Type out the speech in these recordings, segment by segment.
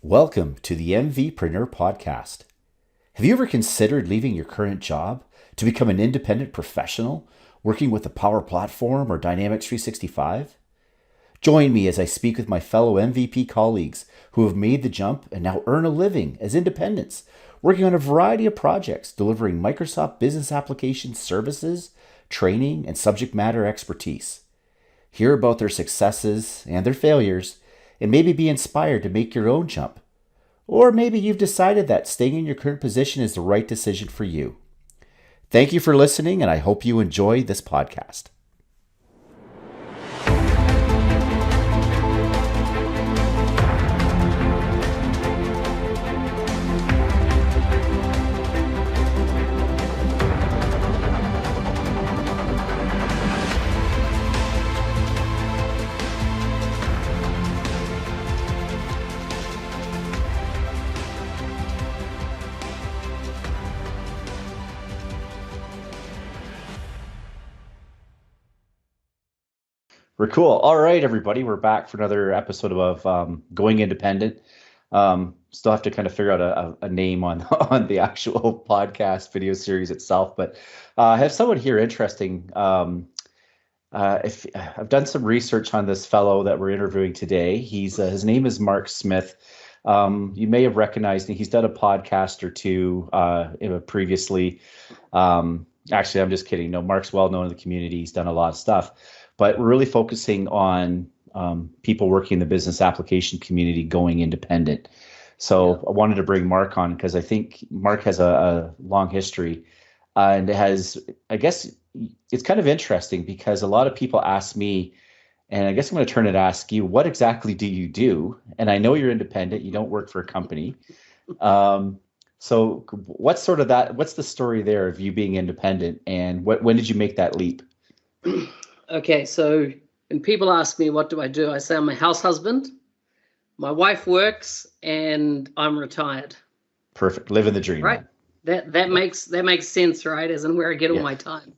Welcome to the MVPreneur podcast. Have you ever considered leaving your current job to become an independent professional working with a Power Platform or Dynamics 365? Join me as I speak with my fellow MVP colleagues who have made the jump and now earn a living as independents, working on a variety of projects delivering Microsoft Business Application services, training, and subject matter expertise. Hear about their successes and their failures, and maybe be inspired to make your own jump. Or maybe you've decided that staying in your current position is the right decision for you. Thank you for listening, and I hope you enjoy this podcast. We're cool. All right, everybody, we're back for another episode of Going Independent. Still have to kind of figure out a name on on the actual podcast video series itself, but I have someone here interesting. If I've done some research on this fellow that we're interviewing today. His name is Mark Smith. You may have recognized him. He's done a podcast or two previously. Actually, I'm just kidding. No, Mark's well known in the community. He's done a lot of stuff. But we're really focusing on people working in the business application community going independent. So I wanted to bring Mark on because I think Mark has a long history, and I guess it's kind of interesting because a lot of people ask me, and I guess I'm going to turn it to ask you, what exactly do you do? And I know you're independent, you don't work for a company. So what's the story there of you being independent, and when did you make that leap? Okay, so when people ask me what do, I say I'm a house husband, my wife works, and I'm retired. Perfect, living the dream. Right? That makes sense, right? As in where I get all my time.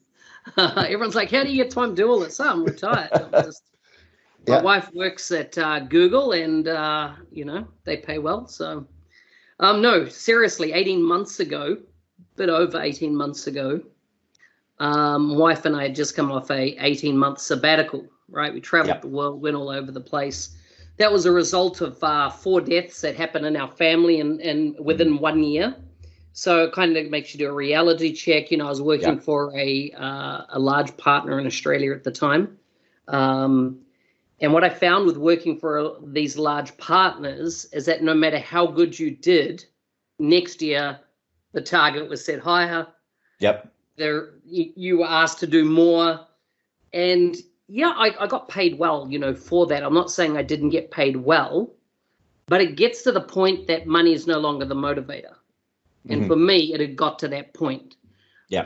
Everyone's like, how do you get time to do all this? Oh, I'm retired. My wife works at Google, and they pay well. So, no, seriously, 18 months ago, bit over 18 months ago. Wife and I had just come off a 18-month sabbatical, right? We traveled the world, went all over the place. That was a result of 4 deaths that happened in our family and within 1 year. So it kind of makes you do a reality check. I was working for a large partner in Australia at the time. And what I found with working for these large partners is that no matter how good you did, next year the target was set higher. Yep. You were asked to do more, and I got paid well, for that. I'm not saying I didn't get paid well, but it gets to the point that money is no longer the motivator. And for me, it had got to that point. Yeah.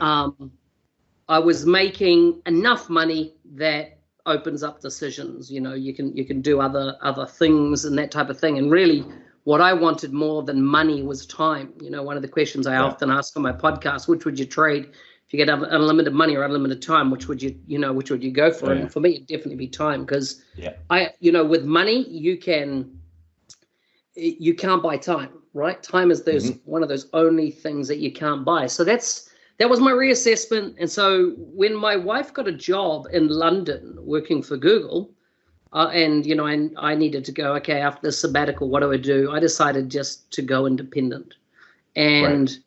I was making enough money that opens up decisions. You can do other things and that type of thing. And really, what I wanted more than money was time. One of the questions I often ask on my podcast: which would you trade? If you get unlimited money or unlimited time, which would you go for? And for me, it'd definitely be time, because with money, you can't buy time, right? Time is one of those only things that you can't buy. So that was my reassessment. And so when my wife got a job in London working for Google, and I needed to go, okay, after the sabbatical, what do I do? I decided just to go independent, and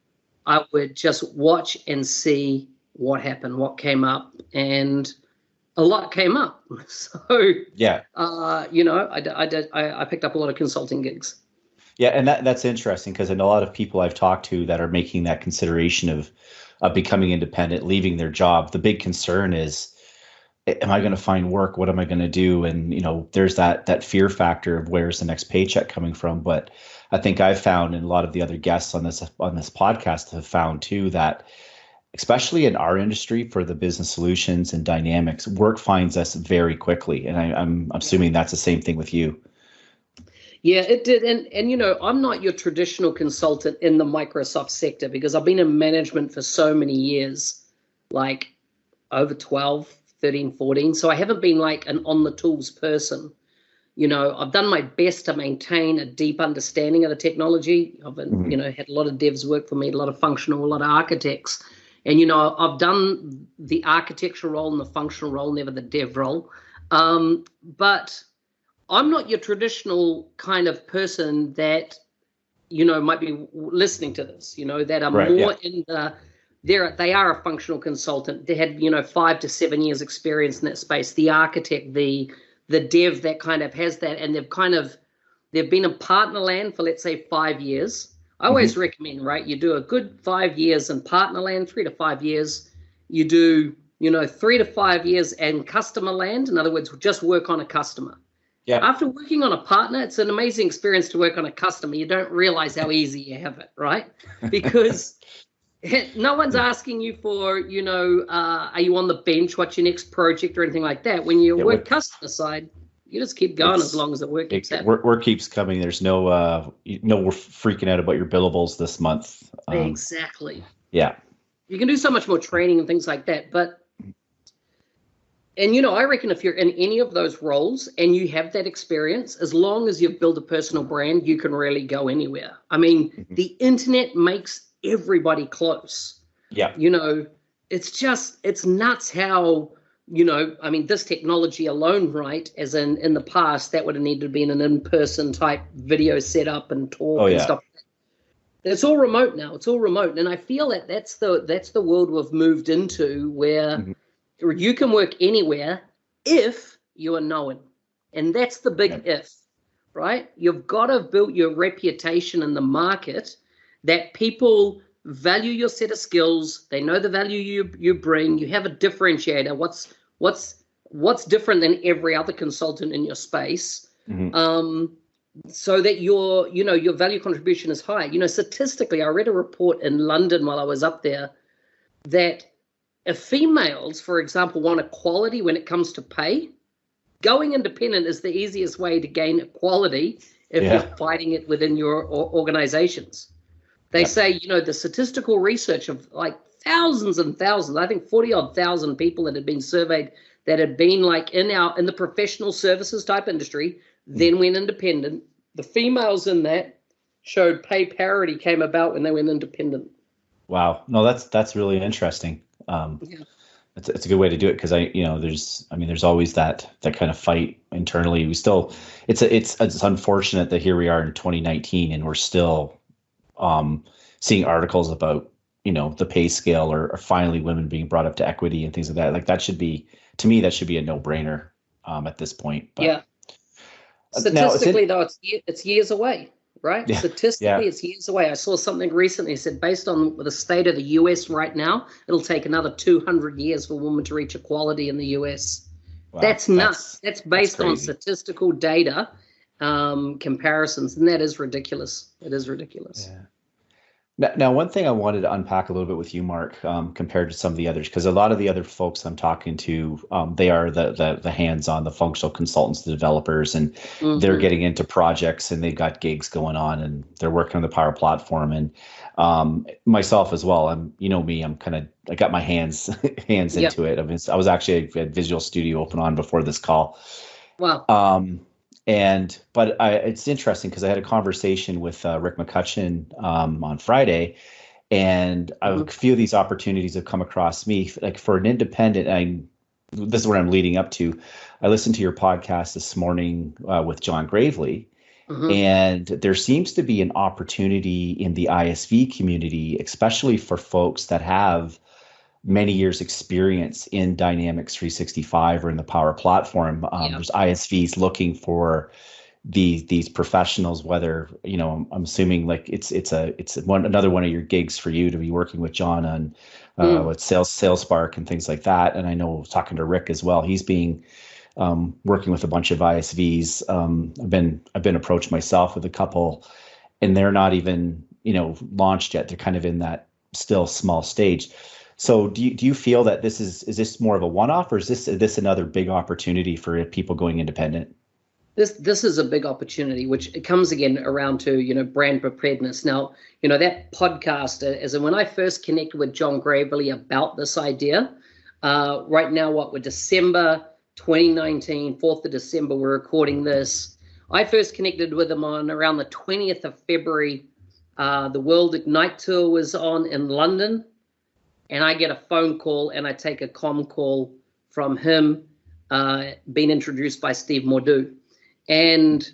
I would just watch and see what happened, what came up, and a lot came up. So I picked up a lot of consulting gigs. Yeah, and that's interesting, because I know a lot of people I've talked to that are making that consideration of becoming independent, leaving their job. The big concern is, am I going to find work? What am I going to do? And there's that fear factor of where's the next paycheck coming from. But I think I've found, and a lot of the other guests on this podcast have found too, that especially in our industry for the business solutions and dynamics, work finds us very quickly. And I'm assuming that's the same thing with you. Yeah, it did. And I'm not your traditional consultant in the Microsoft sector, because I've been in management for so many years, like over 12, 13, 14. So I haven't been like an on the tools person. I've done my best to maintain a deep understanding of the technology. I've had a lot of devs work for me, a lot of functional, a lot of architects. And, I've done the architecture role and the functional role, never the dev role. But I'm not your traditional kind of person that, might be listening to this, that are more in the, they are a functional consultant. They had, 5 to 7 years experience in that space. The architect, the dev that kind of has that, and they've been in partner land for, let's say, 5 years. I always recommend, right? You do a good 5 years in partner land, 3 to 5 years. You do, 3 to 5 years in customer land. In other words, just work on a customer. Yeah. After working on a partner, it's an amazing experience to work on a customer. You don't realize how easy you have it, right? Because no one's asking you for, are you on the bench? What's your next project or anything like that? When you work customer side, you just keep going as long as the work keeps happening. Work keeps coming. There's no, we're freaking out about your billables this month. Exactly. Yeah. You can do so much more training and things like that. And, I reckon if you're in any of those roles and you have that experience, as long as you've built a personal brand, you can really go anywhere. I mean, the internet makes everybody close. Yeah. It's nuts how, this technology alone, right, as in the past, that would have needed to be in an in-person type video setup and talk and stuff. It's all remote now. It's all remote. And I feel that that's the world we've moved into, where you can work anywhere if you are known. And that's the big if, right? You've got to have built your reputation in the market that people value your set of skills. They know the value you bring. You have a differentiator. What's different than every other consultant in your space? So that your value contribution is high. Statistically, I read a report in London while I was up there that if females, for example, want equality when it comes to pay, going independent is the easiest way to gain equality if you're fighting it within your organizations. They say, the statistical research of like thousands and thousands, I think 40-odd thousand people that had been surveyed that had been like in the professional services type industry, then went independent. The females in that showed pay parity came about when they went independent. Wow. No, that's really interesting. It's a good way to do it, because there's always that kind of fight internally. We still, it's unfortunate that here we are in 2019 and we're still seeing articles about the pay scale or finally women being brought up to equity and things like that. Like that should be, to me, that should be a no-brainer at this point. But, statistically, though, it's years away. Right? Yeah. Statistically, it's years away. I saw something recently said based on the state of the US right now, it'll take another 200 years for women to reach equality in the US. Wow. That's nuts. That's based on statistical data comparisons, and that is ridiculous. It is ridiculous. Yeah. Now, one thing I wanted to unpack a little bit with you, Mark, compared to some of the others, because a lot of the other folks I'm talking to, they are the hands-on, the functional consultants, the developers, and they're getting into projects and they've got gigs going on and they're working on the Power Platform. And myself as well, I got my hands into it. I was actually at Visual Studio open on before this call. Wow. But it's interesting because I had a conversation with Rick McCutcheon on Friday, and a few of these opportunities have come across me. Like for an independent, this is what I'm leading up to. I listened to your podcast this morning with John Gravely, and there seems to be an opportunity in the ISV community, especially for folks that have many years experience in Dynamics 365 or in the Power Platform. There's ISVs looking for these professionals, whether, I'm assuming like it's another one of your gigs for you to be working with John on with SalesSpark and things like that. And I know talking to Rick as well, he's being working with a bunch of ISVs. I've been approached myself with a couple, and they're not even, launched yet. They're kind of in that still small stage. So do you feel that this is this more of a one-off, or is this another big opportunity for people going independent? This is a big opportunity, which it comes again around to, brand preparedness. Now, that podcast, as in when I first connected with John Gravely about this idea, right now, we're December 2019, 4th of December, we're recording this. I first connected with him on around the 20th of February. The World Ignite Tour was on in London, and I get a phone call and I take a comm call from him, being introduced by Steve Mordew. And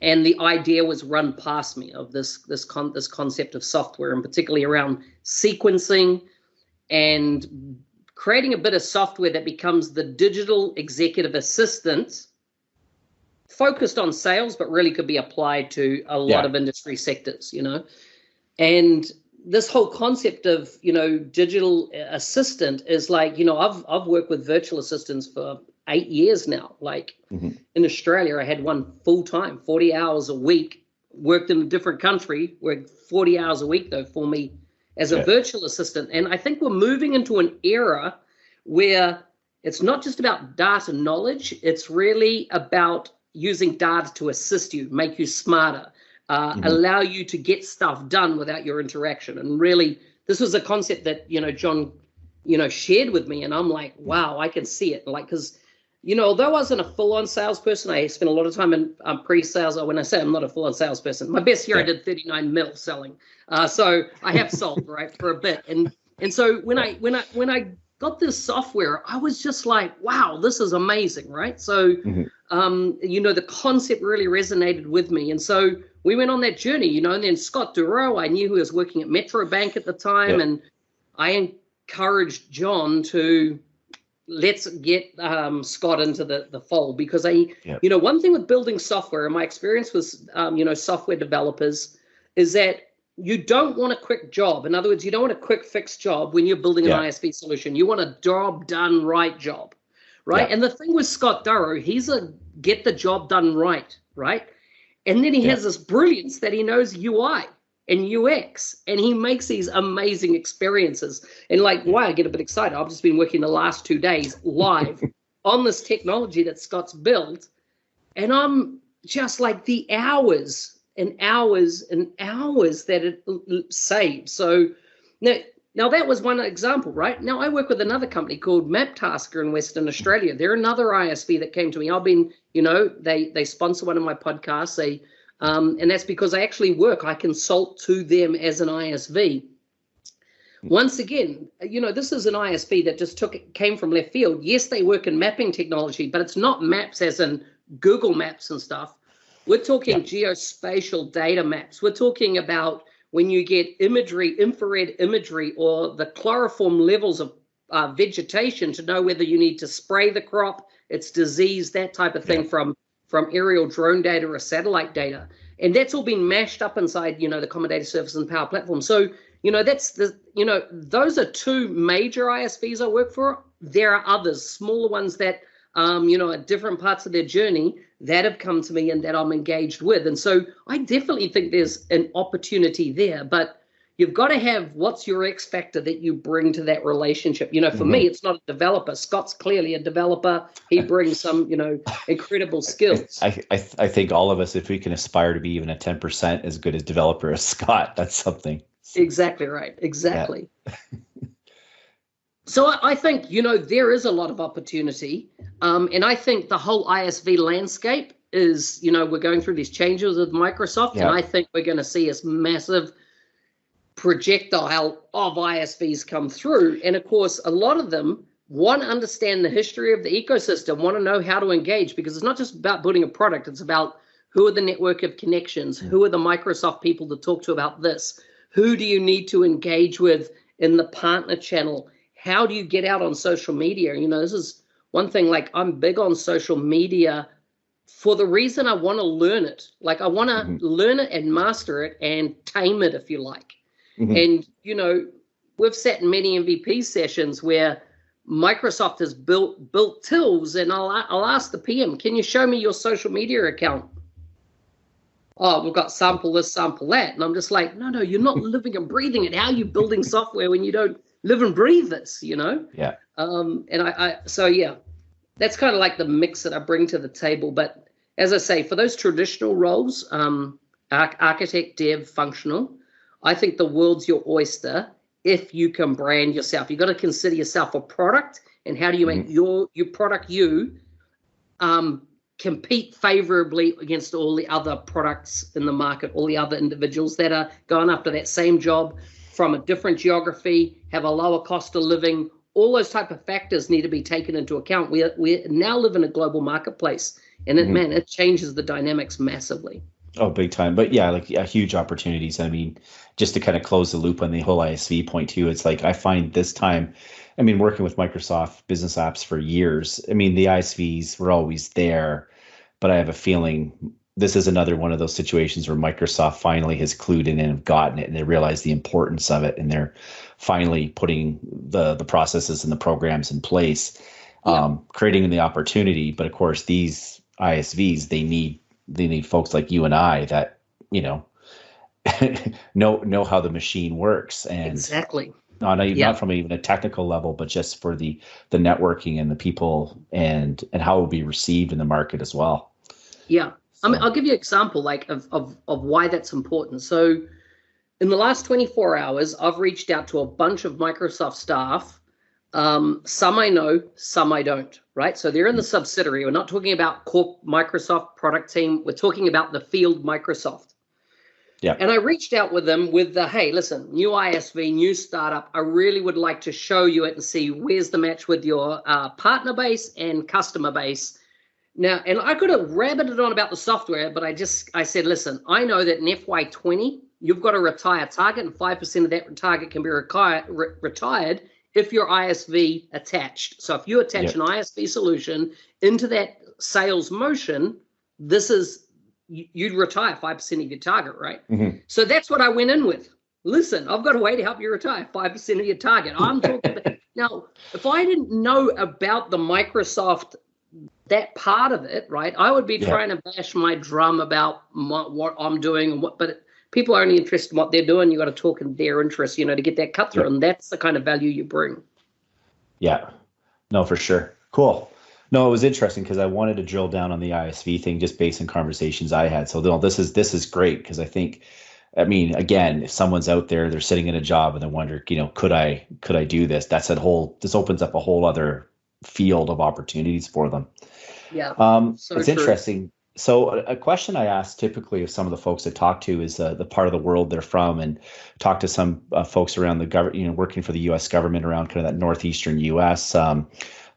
the idea was run past me of this concept of software, and particularly around sequencing and creating a bit of software that becomes the digital executive assistant, focused on sales, but really could be applied to a lot of industry sectors, And this whole concept of, digital assistant is like, I've worked with virtual assistants for 8 years now. Like in Australia, I had one full time, 40 hours a week, worked in a different country, worked 40 hours a week though for me as a virtual assistant. And I think we're moving into an era where it's not just about data knowledge. It's really about using data to assist you, make you smarter, allow you to get stuff done without your interaction. And really, this was a concept that, John, shared with me. And I'm like, wow, I can see it. Like, because, although I wasn't a full-on salesperson, I spent a lot of time in pre-sales. When I say I'm not a full-on salesperson, my best year I did 39 mil selling. So I have sold, right, for a bit. And so when I got this software, I was just like, wow, this is amazing, right? So, the concept really resonated with me. And so we went on that journey, and then Scott Duro, I knew he was working at Metro Bank at the time. And I encouraged John to let's get Scott into the fold, because one thing with building software, and my experience with, software developers, is that you don't want a quick job. In other words, you don't want a quick fix job when you're building an ISV solution. You want a job done right job, right? And the thing with Scott Duro, he's a get the job done right? And then he has this brilliance that he knows UI and UX, and he makes these amazing experiences. And like, why I get a bit excited, I've just been working the last 2 days live on this technology that Scott's built, and I'm just like the hours and hours and hours that it saves. So now that was one example, right? Now I work with another company called MapTasker in Western Australia. They're another ISV that came to me. I've been, they sponsor one of my podcasts. And that's because I actually I consult to them as an ISV. Once again, this is an ISV that just came from left field. Yes, they work in mapping technology, but it's not maps as in Google Maps and stuff. We're talking geospatial data maps. We're talking about when you get imagery, infrared imagery, or the chloroform levels of vegetation to know whether you need to spray the crop, it's disease, that type of thing from aerial drone data or satellite data. And that's all been mashed up inside, the Common Data Service and Power Platform. So, those are two major ISVs I work for. There are others, smaller ones that, at different parts of their journey that have come to me and that I'm engaged with. And so I definitely think there's an opportunity there, but you've got to have what's your X factor that you bring to that relationship. For me, it's not a developer. Scott's clearly a developer. He brings some, incredible skills. I think all of us, if we can aspire to be even a 10% as good as developer as Scott, that's something. Exactly right. Exactly. Yeah. So I think, there is a lot of opportunity. And I think the whole ISV landscape is, we're going through these changes with Microsoft. And I think we're going to see this massive projectile of ISVs come through. And of course, a lot of them want to understand the history of the ecosystem, want to know how to engage, because it's not just about building a product. It's about who are the network of connections, who are the Microsoft people to talk to about this, who do you need to engage with in the partner channel, how do you get out on social media? This is one thing, like I'm big on social media for the reason I want to learn it. Like I want to learn it and master it and tame it, if you like. And, we've sat in many MVP sessions where Microsoft has built tills, and I'll ask the PM, can you show me your social media account? Oh, we've got sample this, sample that. And I'm just like, no, you're not living and breathing it. How are you building software when you don't live and breathe this, Yeah. So that's kind of like the mix that I bring to the table. But as I say, for those traditional roles, architect, dev, functional, I think the world's your oyster if you can brand yourself. You've got to consider yourself a product, and how do you make your product compete favorably against all the other products in the market, all the other individuals that are going after that same job from a different geography, have a lower cost of living. All those type of factors need to be taken into account. We now live in a global marketplace, and it changes the dynamics massively. Oh, big time. But yeah, like huge opportunities. I mean, just to kind of close the loop on the whole ISV point too, it's like I find this time, I mean, working with Microsoft business apps for years, I mean, the ISVs were always there, but I have a feeling this is another one of those situations where Microsoft finally has clued in and have gotten it, and they realize the importance of it, and they're finally putting the processes and the programs in place, creating the opportunity. But of course, these ISVs, they need folks like you and I that, know how the machine works, and exactly not from even a technical level, but just for the networking and the people and how it will be received in the market as well. Yeah. So. I mean, I'll give you an example like of why that's important. So in the last 24 hours, I've reached out to a bunch of Microsoft staff. Some I know, some I don't, right? So they're in the subsidiary. We're not talking about Microsoft product team. We're talking about the field Microsoft. Yeah. And I reached out with them with the, hey, listen, new ISV, new startup. I really would like to show you it and see where's the match with your partner base and customer base. Now, and I could have rabbited on about the software, but I said, listen, I know that in FY20, you've got a retire target, and 5% of that target can be retired if your ISV attached. So if you attach an ISV solution into that sales motion, you'd retire 5% of your target, right? Mm-hmm. So that's what I went in with. Listen, I've got a way to help you retire 5% of your target. I'm talking about, now, if I didn't know about the Microsoft, that part of it, right, I would be trying to bash my drum about what I'm doing, but people are only interested in what they're doing. You got to talk in their interest, to get that cut through, and that's the kind of value you bring. Yeah, no, for sure. Cool. No, it was interesting because I wanted to drill down on the ISV thing just based on conversations I had. So this is great because I think, I mean, again, if someone's out there, they're sitting in a job and they wonder, could I do this? This opens up a whole other field of opportunities for them. Yeah. So it's interesting. So a question I ask typically of some of the folks I talk to is the part of the world they're from, and talk to some folks around the government, working for the U.S. government around kind of that northeastern U.S.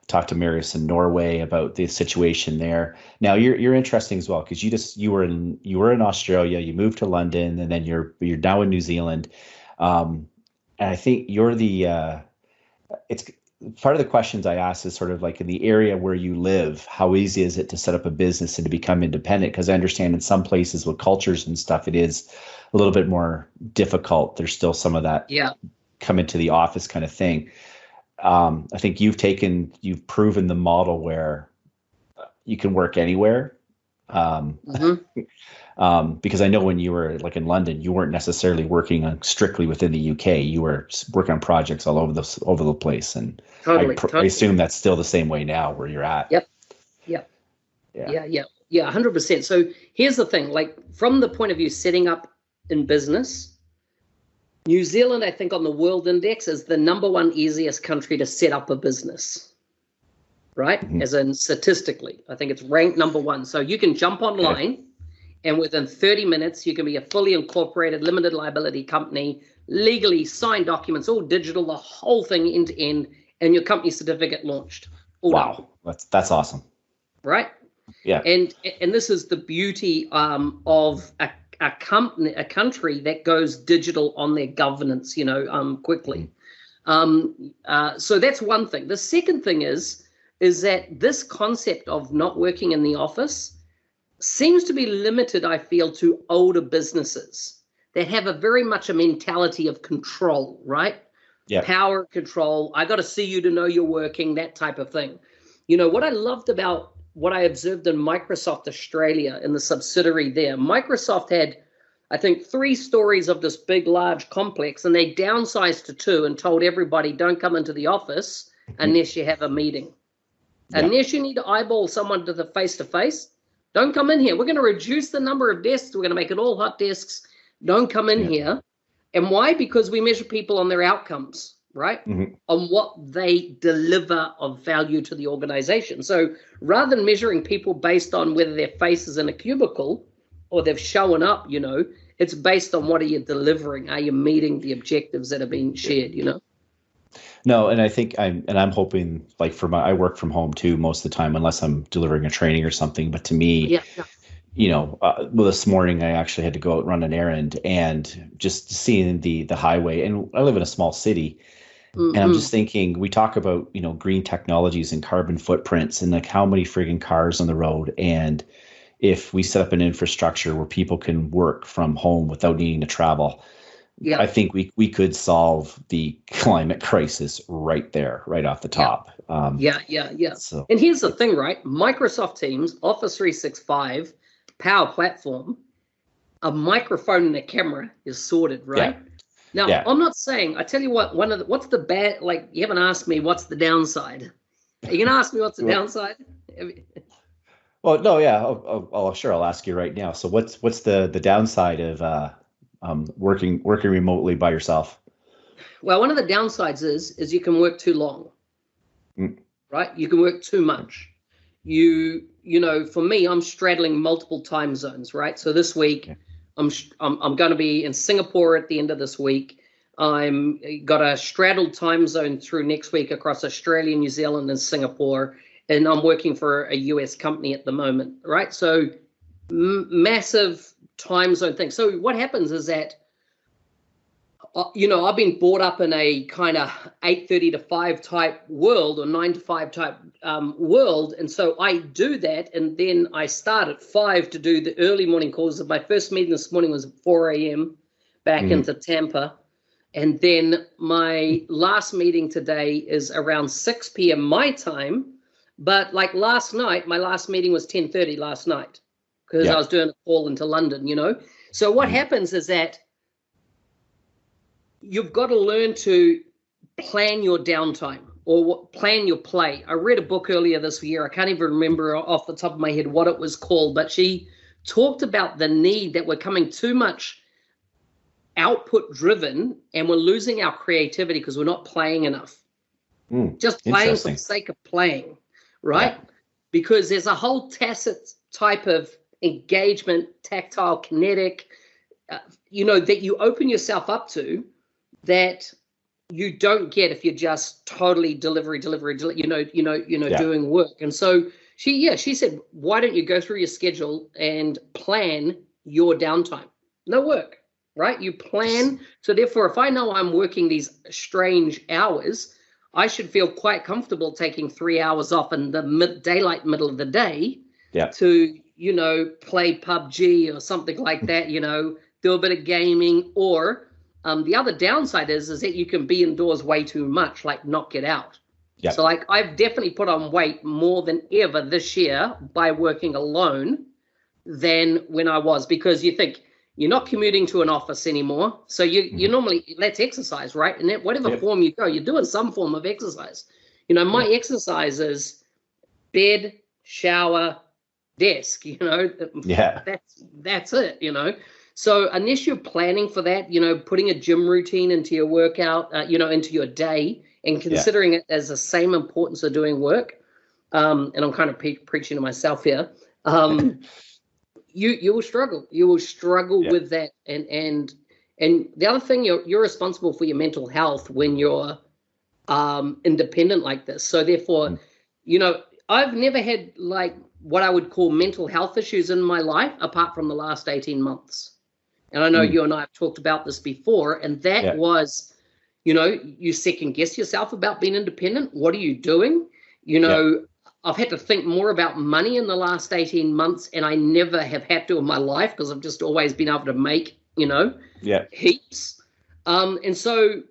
Talked to Marius in Norway about the situation there. Now you're interesting as well because you were in Australia, you moved to London, and then you're now in New Zealand, and I think you're it's part of the questions I ask is sort of like in the area where you live, how easy is it to set up a business and to become independent? Because I understand in some places with cultures and stuff, it is a little bit more difficult. There's still some of that come into the office kind of thing. I think you've proven the model where you can work anywhere. Because I know when you were like in London, you weren't necessarily working strictly within the UK. You were working on projects all over the place. And totally. I assume that's still the same way now where you're at. Yep. Yeah, 100%. So here's the thing, like from the point of view, setting up in business, New Zealand, I think on the World Index is the #1 easiest country to set up a business, right? Mm-hmm. As in statistically, I think it's ranked #1. So you can jump online and within 30 minutes, you can be a fully incorporated limited liability company, legally signed documents, all digital, the whole thing end to end, and your company certificate launched. Wow, that's awesome. Right? Yeah. And this is the beauty of a country that goes digital on their governance, quickly. So that's one thing. The second thing is that this concept of not working in the office seems to be limited, I feel, to older businesses that have a very much a mentality of control, right? Yeah. Power, control. I got to see you to know you're working, that type of thing. What I loved about what I observed in Microsoft Australia in the subsidiary there, Microsoft had, I think, 3 stories of this big, large complex, and they downsized to 2 and told everybody, don't come into the office unless you have a meeting. Yeah. Unless you need to eyeball someone to the face-to-face, don't come in here. We're going to reduce the number of desks. We're going to make it all hot desks. Don't come in here. And why? Because we measure people on their outcomes. right? Mhm. On what they deliver of value to the organization. So rather than measuring people based on whether their face is in a cubicle or they've shown up, it's based on what are you delivering? Are you meeting the objectives that are being shared, No, and I think I'm hoping, like, I work from home too most of the time, unless I'm delivering a training or something. But to me, Yeah, yeah. Well, this morning I actually had to go out and run an errand, and just seeing the highway, and I live in a small city, and I'm Mm-hmm. just thinking, we talk about, green technologies and carbon footprints and like how many friggin' cars on the road. And if we set up an infrastructure where people can work from home without needing to travel, I Yeah, think we could solve the climate crisis right there, right off the yeah, top. yeah. So And here's the it's thing, right? Microsoft Teams, Office 365, Power Platform, a microphone and a camera is sorted, yeah, right? Now, yeah. I'm not saying, I tell you what, what's the bad, like, you haven't asked me what's the downside. Are you going to ask me what's the Well, downside? well, no, yeah. Sure, I'll ask you right now. So what's the downside of working remotely by yourself? Well, one of the downsides is you can work too long, Mm, right? You can work too much. For me, I'm straddling multiple time zones, right? So this week, yeah. I'm going to be in Singapore at the end of this week. I'm got a straddled time zone through next week across Australia, New Zealand, and Singapore, and I'm working for a US company at the moment, right? So massive time zone thing. So what happens is that I've been brought up in a kind of 8:30 to 5 type world, or 9 to 5 type world. And so I do that. And then I start at 5 to do the early morning calls. My first meeting this morning was at 4 a.m. back Mhm. into Tampa. And then my last meeting today is around 6 p.m. my time. But like last night, my last meeting was 10:30 last night because I Yeah. was doing a call into London, So what Mhm. happens is that you've got to learn to plan your downtime or plan your play. I read a book earlier this year. I can't even remember off the top of my head what it was called, but she talked about the need that we're coming too much output driven and we're losing our creativity because we're not playing enough. Just playing for the Interesting. sake of playing, Yeah. right? Because there's a whole tacit type of engagement, tactile, kinetic, that you open yourself up to that you don't get if you're just totally delivery, Yeah. doing work. And so she said, why don't you go through your schedule and plan your downtime? No work, right? You Just plan. So therefore, if I know I'm working these strange hours, I should feel quite comfortable taking 3 hours off in the daylight middle of the day yeah. to, play PUBG or something like that, do a bit of gaming. Or the other downside is that you can be indoors way too much, like not get out. Yeah. So like I've definitely put on weight more than ever this year by working alone than when I was, because you think you're not commuting to an office anymore. So you Mhm. normally, let's exercise, right? And whatever Yep. form you go, you're doing some form of exercise. My Yeah. exercise is bed, shower, desk, Yeah. that's it, So unless you're planning for that, putting a gym routine into your workout, into your day and Yeah. considering it as the same importance of doing work, and I'm kind of preaching to myself here, you will struggle. You will struggle Yeah. with that. And the other thing, you're responsible for your mental health when you're independent like this. So therefore, Mm. I've never had like what I would call mental health issues in my life apart from the last 18 months. And I know Mm. you and I have talked about this before, and that Yeah. was, you second guess yourself about being independent. What are you doing? Yeah. I've had to think more about money in the last 18 months, and I never have had to in my life because I've just always been able to make, Yeah. heaps. And so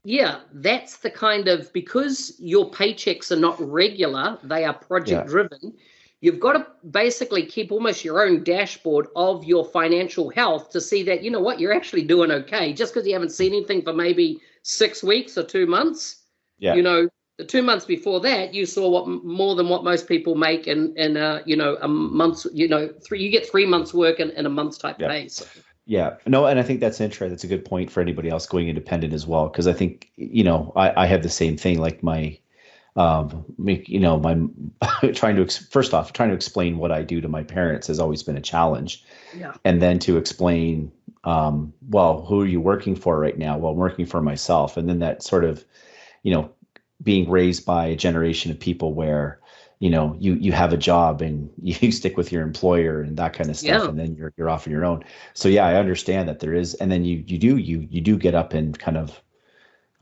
yeah, that's the kind of, because your paychecks are not regular, they are project Yeah. driven. You've got to basically keep almost your own dashboard of your financial health to see that, you're actually doing okay. Just because you haven't seen anything for maybe 6 weeks or 2 months, Yeah. you know, the 2 months before that, you saw more than what most people make in a month's, you get 3 months work in a month's type Yeah. pay. So. Yeah, no, and I think that's interesting. That's a good point for anybody else going independent as well, because I think, I have the same thing. Like my first off, trying to explain what I do to my parents has always been a challenge, Yeah. and then to explain, well, who are you working for right now? Well, I'm working for myself, and then that sort of, you know, being raised by a generation of people where, you have a job and you stick with your employer and that kind of stuff, Yeah. and then you're off on your own. So yeah, I understand that there is, and then you do get up and kind of,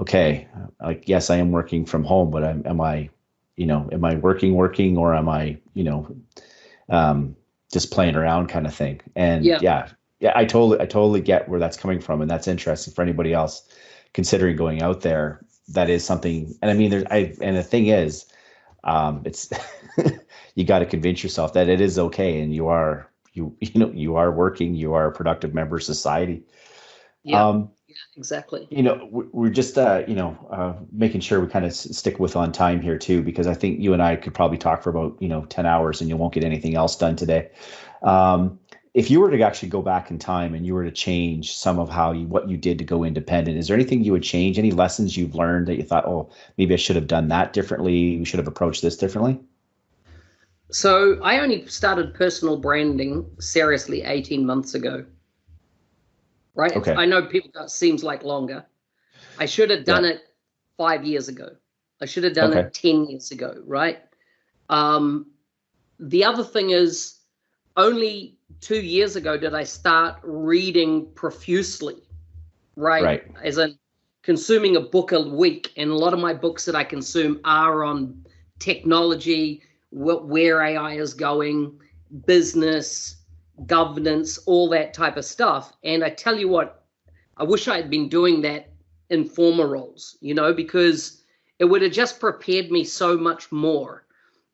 okay, like, yes, I am working from home, but am I working, or am I, um, just playing around kind of thing? And Yeah. yeah, I totally get where that's coming from, and that's interesting for anybody else considering going out there. That is something, and I mean, and the thing is, it's you got to convince yourself that it is okay, and you are working, you are a productive member of society. Yeah. Um, Yeah. Exactly. we're just making sure we kind of stick with on time here too, because I think you and I could probably talk for about 10 hours and you won't get anything else done today. Um, if you were to actually go back in time and you were to change some of what you did to go independent, is there anything you would change? Any lessons you've learned that you thought, oh, maybe I should have done that differently? We should have approached this differently? So I only started personal branding seriously 18 months ago, right? Okay. I know people, that seems like longer. I should have Yeah. done it 5 years ago. I should have done Okay. it 10 years ago, right? Um, the other thing is, only 2 years ago did I start reading profusely, right? Right. As in consuming a book a week. And a lot of my books that I consume are on technology, where AI is going, business, governance, all that type of stuff. And I tell you what, I wish I had been doing that in former roles, because it would have just prepared me so much more.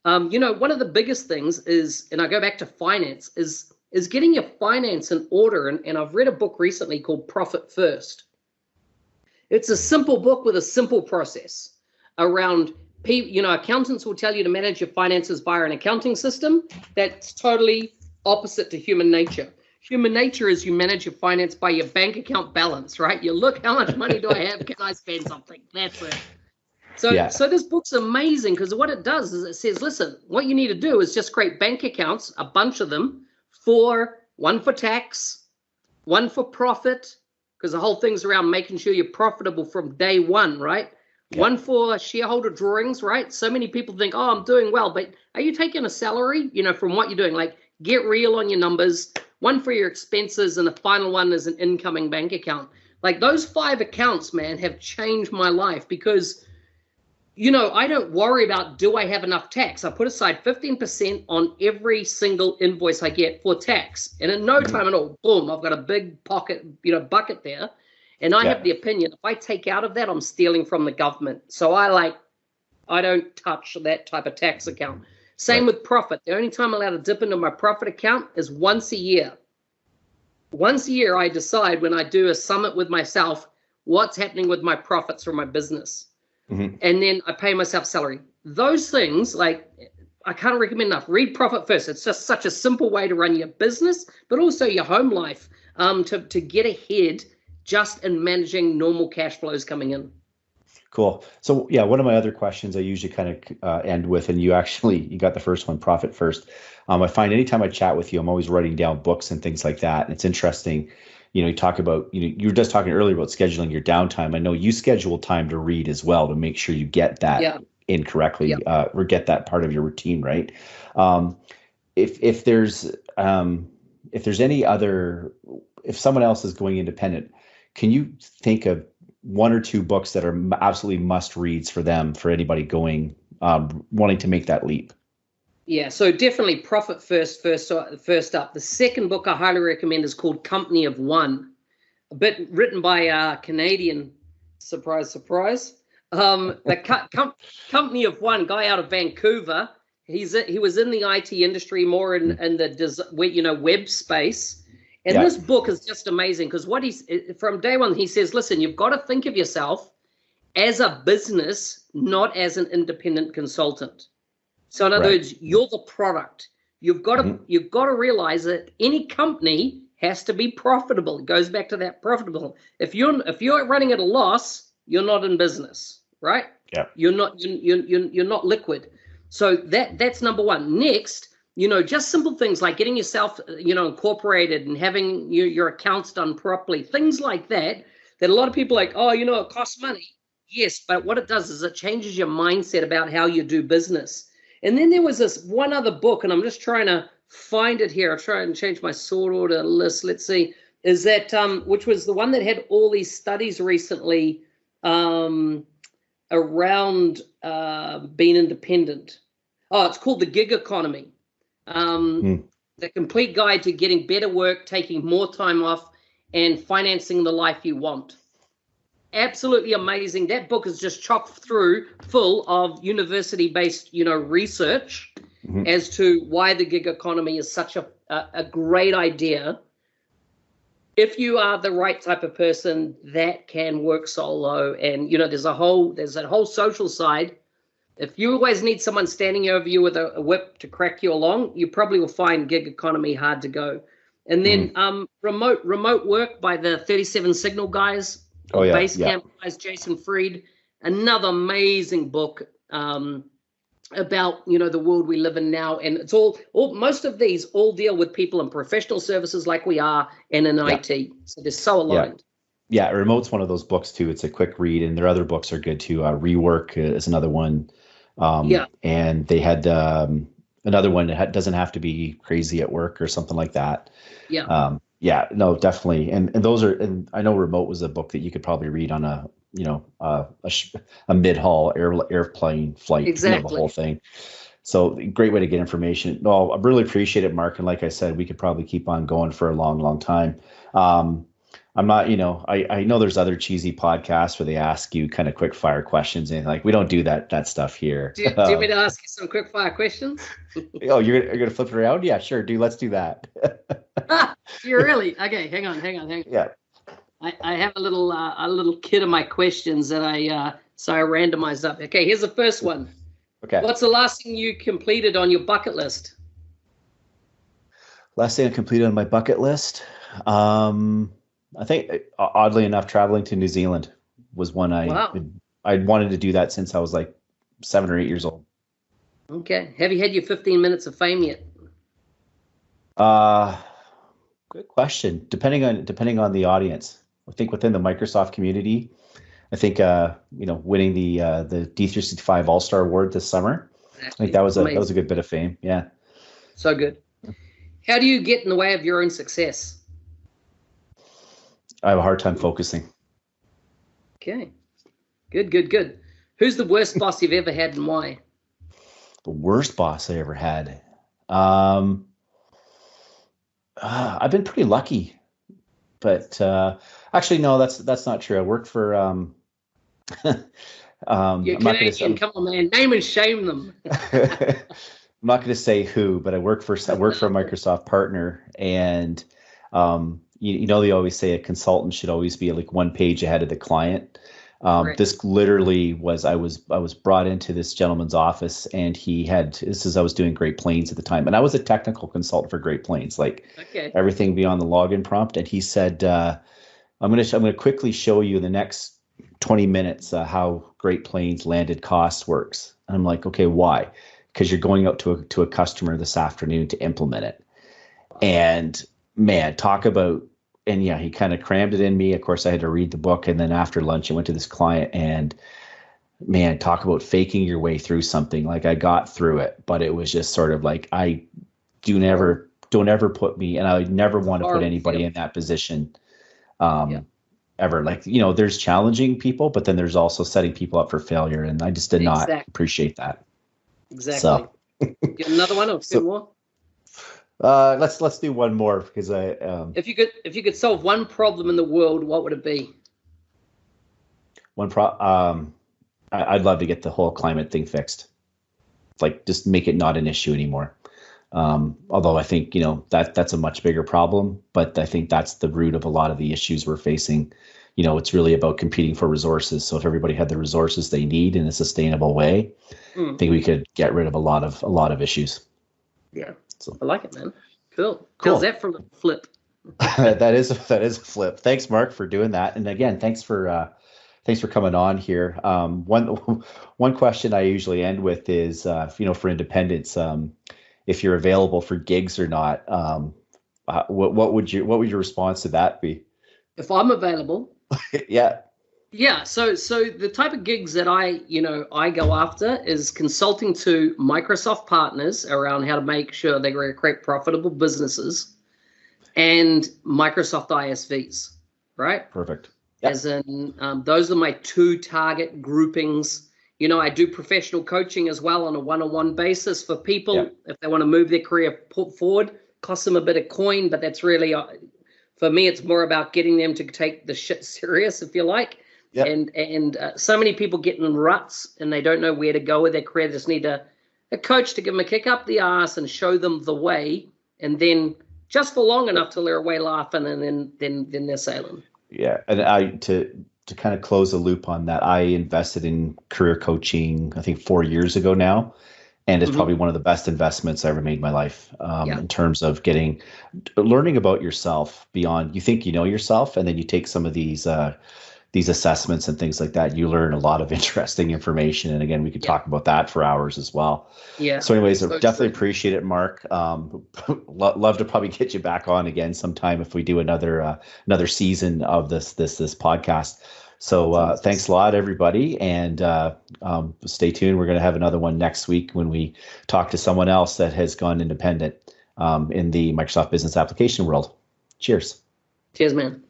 One of the biggest things is, and I go back to finance, is getting your finance in order. And I've read a book recently called Profit First. It's a simple book with a simple process around, accountants will tell you to manage your finances via an accounting system. That's totally opposite to human nature. Human nature is you manage your finance by your bank account balance, right? You look, how much money do I have? Can I spend something? That's it. So, Yeah. so this book's amazing because what it does is it says, listen, what you need to do is just create bank accounts, a bunch of them, one for tax, one for profit, because the whole thing's around making sure you're profitable from day one, right? Yeah. One for shareholder drawings, right? So many people think, oh, I'm doing well, but are you taking a salary, from what you're doing? Like, get real on your numbers. One for your expenses, and the final one is an incoming bank account. Like, those 5 accounts, man, have changed my life because I don't worry about, do I have enough tax? I put aside 15% on every single invoice I get for tax. And in no time at all, boom, I've got a big pocket, bucket there. And I have Yeah. the opinion, if I take out of that, I'm stealing from the government. So I don't touch that type of tax account. Same Right. with profit. The only time I'm allowed to dip into my profit account is once a year. Once a year, I decide, when I do a summit with myself, what's happening with my profits from my business. Hmm. And then I pay myself salary. Those things, like, I can't recommend enough. Read Profit First. It's just such a simple way to run your business, but also your home life, to get ahead just in managing normal cash flows coming in. Cool. So yeah, one of my other questions I usually kind of end with, and you got the first one, profit first. I find anytime I chat with you, I'm always writing down books and things like that. And it's interesting, you talk about, you were just talking earlier about scheduling your downtime. I know you schedule time to read as well to make sure you get that Yeah. in Yeah. correctly, or get that part of your routine, right? Um, if there's any other, if someone else is going independent, can you think of one or two books that are absolutely must reads for them, for anybody going, wanting to make that leap? Yeah, so definitely Profit First up. The second book I highly recommend is called Company of One, a bit written by a Canadian, surprise, surprise. Company of One, guy out of Vancouver. He was in the IT industry, more in the web space. And Yeah. this book is just amazing because from day one, he says, listen, you've got to think of yourself as a business, not as an independent consultant. So in other Right. words, you're the product. You've got Mhm. to realize that any company has to be profitable. It goes back to that profitable. If you're running at a loss, you're not in business, right? Yeah. You're not liquid. So that's number one. Next, just simple things like getting yourself, incorporated and having your accounts done properly. Things like that a lot of people are like, oh, it costs money. Yes, but what it does is it changes your mindset about how you do business. And then there was this one other book, and I'm just trying to find it here. I'll try and change my sort order list. Let's see. Is that which was the one that had all these studies recently around being independent. Oh, it's called The Gig Economy. The complete guide to getting better work, taking more time off, and financing the life you want. Absolutely amazing. That book is just chock full of university-based, research as to why the gig economy is such a great idea. If you are the right type of person that can work solo, and there's that whole social side. If you always need someone standing over you with a whip to crack you along, you probably will find gig economy hard to go. And then remote work by the 37 Signal guys. Basecamp guys, Jason Fried, another amazing book about the world we live in now, and it's all most of these all deal with people in professional services like we are, and in IT. So they're so aligned. Yeah, Remote's one of those books too. It's a quick read, and their other books are good too. Rework is another one. And they had another one that doesn't have to be crazy at work or something like that. Yeah, no, definitely. And those are, and I know Remote was a book that you could probably read on a mid-haul airplane flight, exactly. The whole thing. So great way to get information. No, I really appreciate it, Mark. And like I said, we could probably keep on going for a long, long time. I'm not, I know there's other cheesy podcasts where they ask you kind of quick fire questions, and like, we don't do that stuff here. Do you want me to ask you some quick fire questions? Oh, you're going to flip it around? Yeah, sure. Let's do that. You're really? Okay. Hang on. Yeah. I have a little kit of my questions that I randomized up. Okay. Here's the first one. Okay. What's the last thing you completed on your bucket list? Last thing I completed on my bucket list. I think, oddly enough, traveling to New Zealand was one I wanted to do that since I was like 7 or 8 years old. Okay. Have you had your 15 minutes of fame yet? Good question. Depending on the audience, I think within the Microsoft community, I think winning the D365 All-Star Award this summer, I think that was a good bit of fame. Yeah. So good. How do you get in the way of your own success? I have a hard time focusing. Okay. Good. Who's the worst boss you've ever had, and why? The worst boss I ever had. I've been pretty lucky, but actually, no, that's not true. I worked for. You're Canadian. Come on, man. Name and shame them. I'm not going to say who, but I worked for a Microsoft partner, and they always say a consultant should always be like one page ahead of the client. This literally was, I was brought into this gentleman's office, and I was doing Great Plains at the time, and I was a technical consultant for Great Plains, everything beyond the login prompt. And he said, I'm going to quickly show you in the next 20 minutes how Great Plains landed cost works. And I'm like, okay, why? Because you're going out to a customer this afternoon to implement it. And man, talk about. And yeah, he kind of crammed it in me. Of course, I had to read the book. And then after lunch, I went to this client, and man, talk about faking your way through something. Like, I got through it, but it was just sort of like, don't ever put me, and I would never want to put anybody in that position ever. Like, there's challenging people, but then there's also setting people up for failure. And I just did not appreciate that. Exactly. So, get another one or two more? Let's do one more, because if you could solve one problem in the world, what would it be? I'd love to get the whole climate thing fixed. Like, just make it not an issue anymore. Although I think that's a much bigger problem, but I think that's the root of a lot of the issues we're facing. It's really about competing for resources. So if everybody had the resources they need in a sustainable way, I think we could get rid of a lot of issues. Yeah. So, I like it, man. Cool. How's that from the flip? That is a flip. Thanks, Mark, for doing that. And again, thanks for coming on here. One question I usually end with is, for independents, if you're available for gigs or not. What would your response to that be? If I'm available, Yeah, yeah. So the type of gigs that I go after is consulting to Microsoft partners around how to make sure they create profitable businesses and Microsoft ISVs, right? perfect. Yeah, As in, those are my two target groupings. I do professional coaching as well on a one-on-one basis for yeah, people if they want to move their career forward. Costs them a bit of coin, but that's really, for me, it's more about getting them to take the shit serious, if you like. yeah, And so many people get in ruts and they don't know where to go with their career. They just need a coach to give them a kick up the ass and show them the way, and then just for long enough till they're away laughing, and then they're sailing. yeah. And to kind of close the loop on that, I invested in career coaching, I think 4 years ago now, and it's probably Hmm. one of the best investments I ever made in my life, Yeah. in terms of learning about yourself beyond. You think you know yourself, and then you take some of these assessments and things like that. You learn a lot of interesting information, and again, we could Yeah. talk about that for hours as well. Yeah. So, anyways, I So definitely true. appreciate it, Mark. Love to probably get you back on again sometime if we do another season of this podcast. So thanks Jesus. a lot, everybody, and stay tuned. We're going to have another one next week when we talk to someone else that has gone independent in the Microsoft Business Application world. Cheers. Cheers, man.